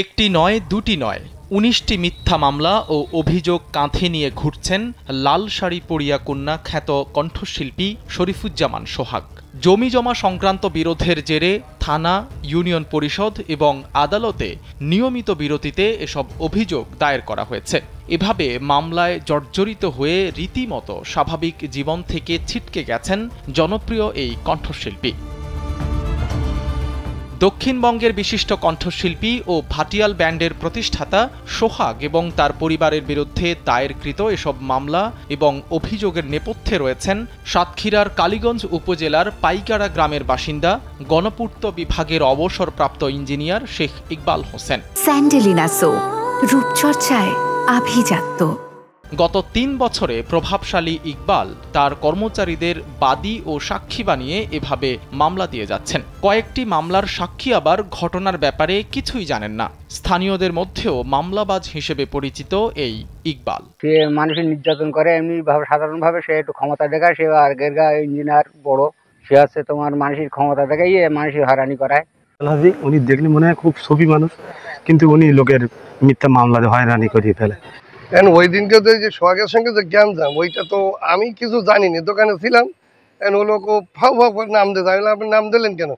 একটি নয়, দুটি নয়, ১৯টি মিথ্যা মামলা ও অভিযোগ কাঁধে নিয়ে ঘুরছেন লাল শাড়ি পরিয়া কন্যা খ্যাত কণ্ঠশিল্পী শরীফুজ্জামান সোহাগ। জমিজমা সংক্রান্ত বিরোধের জেরে থানা, ইউনিয়ন পরিষদ এবং আদালতে নিয়মিত বিরতিতে এসব অভিযোগ দায়ের করা হয়েছে। এভাবে মামলায় জর্জরিত হয়ে রীতিমতো স্বাভাবিক জীবন থেকে ছিটকে গেছেন জনপ্রিয় এই কণ্ঠশিল্পী। দক্ষিণবঙ্গের বিশিষ্ট কণ্ঠশিল্পী ও ভাটিয়াল ব্যান্ডের প্রতিষ্ঠাতা সোহাগ এবং তার পরিবারের বিরুদ্ধে দায়েরকৃত এসব মামলা এবং অভিযোগের নেপথ্যে রয়েছেন সাতক্ষীরার কালীগঞ্জ উপজেলার পাইকারা গ্রামের বাসিন্দা গণপূর্ত বিভাগের অবসরপ্রাপ্ত ইঞ্জিনিয়ার শেখ ইকবাল হোসেন। স্যান্ডেলিনা সো, রূপচর্চায় আভিজাত্য। গত ৩ বছরে প্রভাবশালী ইকবাল তার কর্মচারীদের বাদী ও সাক্ষী বানিয়ে এভাবে মামলা দিয়ে যাচ্ছেন। কয়েকটি মামলার সাক্ষী আবার ঘটনার ব্যাপারে কিছুই জানেন না। স্থানীয়দের মধ্যেও মামলাবাজ হিসেবে পরিচিত এই ইকবাল। সে মানুষের নির্যাতন করে, এমনি ভাবে সাধারণভাবে সে একটু ক্ষমতা দেখায়। সে আগের ইঞ্জিনিয়ার বড়, সে আছে তোমার মানুষের ক্ষমতা দেখাইয়ে মানুষের হয়রানি করায়। উনি দেখলে মনে হয় খুব সভ্য মানুষ, কিন্তু উনি লোকের মিথ্যা মামলা হয়রানি করিয়ে ফেলে। ওই দিনকে যে সোহাগের সঙ্গে যে জ্ঞানজাম, ওইটা তো আমি কিছু জানিনি, দোকানে ছিলাম। ও লোক ফাউ ফাউ করে নাম দিতে, আপনি নাম দিলেন কেন?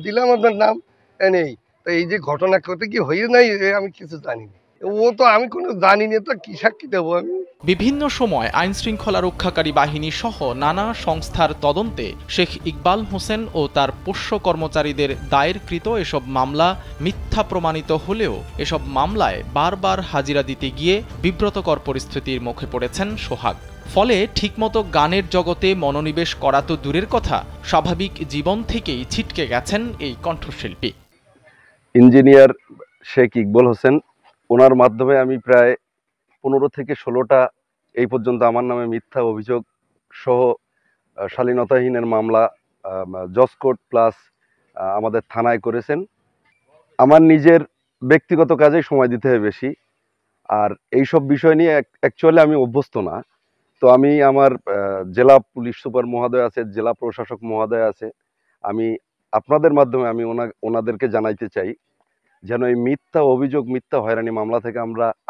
দিলাম আপনার নাম। এই তো এই যে ঘটনা করতে কি হয়ে নাই, আমি কিছু জানিনি। ও তো আমি কোনো জানিনি, তো কি সাক্ষী দেবো আমি? বিভিন্ন সময় আইন শৃঙ্খলা রক্ষাকারী বাহিনী সহ নানা সংস্থার তদন্তে শেখ ইকবাল হোসেন ও তার পোষ্য কর্মচারীদের দায়েরকৃত এসব মামলা মিথ্যা প্রমাণিত হলেও এসব মামলায় বারবার হাজিরা দিতে গিয়ে বিব্রতকর পরিস্থিতির মুখে পড়েছেন সোহাগ। ফলে ঠিকমতো গানের জগতে মনোনিবেশ করা তো দূরের কথা, স্বাভাবিক জীবন থেকেই ছিটকে গেছেন এই কণ্ঠশিল্পী। ইঞ্জিনিয়ার শেখ ইকবাল হোসেন, ওনার মাধ্যমে আমি প্রায় 15 থেকে 16টা এই পর্যন্ত আমার নামে মিথ্যা অভিযোগ সহ শালীনতাহীনের মামলা জজ কোর্ট প্লাস আমাদের থানায় করেছেন। আমার নিজের ব্যক্তিগত কাজে সময় দিতে হয় বেশি, আর এইসব বিষয় নিয়ে অ্যাকচুয়ালি আমি অভ্যস্ত না। তো আমি আমার জেলা পুলিশ সুপার মহোদয় আছে, জেলা প্রশাসক মহোদয় আছে, আমি আপনাদের মাধ্যমে আমি ওনাদেরকে জানাইতে চাই যেন এই মিথ্যা অভিযোগ, মিথ্যা হয়রানি মামলা থেকে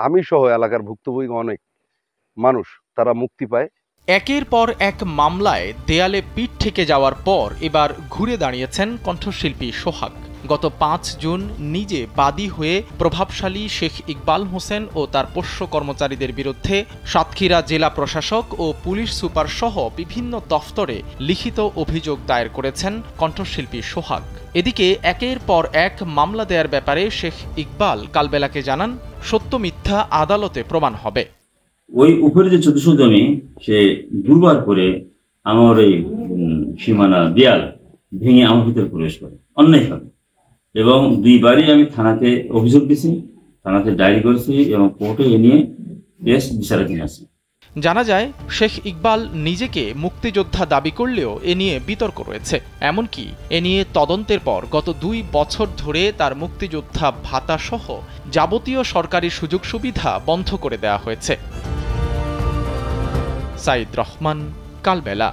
আমি সহ এলাকার ভুক্তভোগী অনেক মানুষ তারা মুক্তি পায়। একের পর এক মামলায় দেয়ালে পিঠ থেকে যাওয়ার পর এবার ঘুরে দাঁড়িয়েছেন কণ্ঠশিল্পী সোহাগ। গত 5 জুন নিজে বাদী হয়ে প্রভাবশালী শেখ ইকবাল হোসেন ও তার পোষ্য কর্মচারীদের বিরুদ্ধে সাতক্ষীরা জেলা প্রশাসক ও পুলিশ সুপার সহ বিভিন্ন দফতরে লিখিত অভিযোগ দায়ের করেছেন কণ্ঠশিল্পী সোহাগ। এদিকে একের পর এক মামলা দেওয়ার ব্যাপারে শেখ ইকবাল কালবেলাকে জানান, সত্য মিথ্যা আদালতে প্রমাণ হবে। ওই উপরে যে 1400 জমি সে দুর্বার করে আমার এই সীমানা দেয়াল ভেঙে আমার ভিতরে প্রবেশ করে অন্যায়ভাবে, এবং 2বারই আমি থানাতে অভিযোগ দিয়েছি, থানাতে ডায়েরি করেছি এবং কোর্টে এ নিয়ে কেস বিচারাধীন আছে। জানা যায় শেখ ইকবাল নিজেকে মুক্তিযোদ্ধা দাবি করলেও এ নিয়ে বিতর্ক রয়েছে। এমনকি এ নিয়ে তদন্তের পর গত 2 বছর ধরে তার মুক্তিযোদ্ধা ভাতা সহ যাবতীয় সরকারি সুযোগ সুবিধা বন্ধ করে দেওয়া হয়েছে। সাইদ রহমান, কালবেলা।